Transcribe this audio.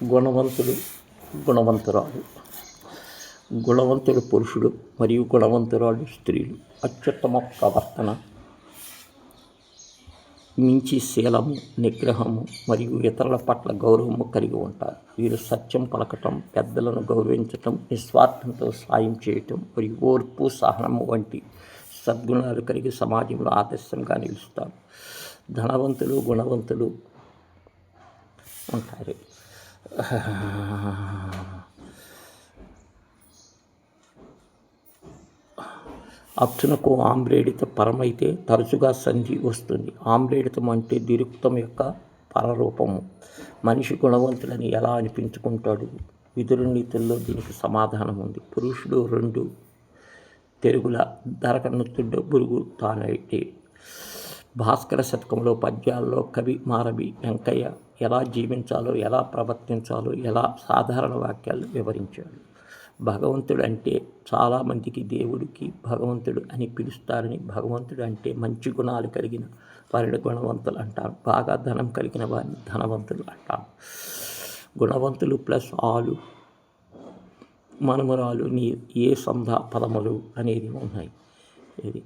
గుణవంతుడు, గుణవంతురాలు. గుణవంతుడు పురుషుడు మరియు గుణవంతురాలు స్త్రీలు. అత్యుత్తమ ప్రవర్తన, మించి శీలము, నిగ్రహము మరియు ఇతరుల పట్ల గౌరవము కలిగి ఉంటారు. వీరు సత్యం పలకటం, పెద్దలను గౌరవించటం, నిస్వార్థంతో సాయం చేయటం మరియు ఓర్పు, సహనము వంటి సద్గుణాలు కలిగి సమాజంలో ఆదర్శంగా నిలుస్తారు. ధనవంతులు, గుణవంతులు ఉంటారు. అచ్చునకు ఆమ్రేడిత పరమైతే తరచుగా సంధి వస్తుంది. ఆమ్రేడితం అంటే దిరుక్తం యొక్క పరరూపము. మనిషి గుణవంతులని ఎలా అనిపించుకుంటాడు? విదురు నీతుల్లో దీనికి సమాధానం ఉంది. పురుషుడు 2 తెరుగుల ధరకన్నుతుడ్డ బురుగు తానైతే. భాస్కర శతకంలో పద్యాల్లో కవి మారవి వెంకయ్య ఎలా జీవించాలో, ఎలా ప్రవర్తించాలో, ఎలా సాధారణ వాక్యాలు వివరించాడు. భగవంతుడు అంటే చాలామందికి దేవుడికి భగవంతుడు అని పిలుస్తారని, భగవంతుడు అంటే మంచి గుణాలు కలిగిన వారిని గుణవంతులు అంటారు. బాగా ధనం కలిగిన వారిని ధనవంతులు అంటారు. గుణవంతులు ప్లస్ ఆలు, మనుమరాలు, నీ ఏ సంధ పదములు అనేది ఉన్నాయి. ఇది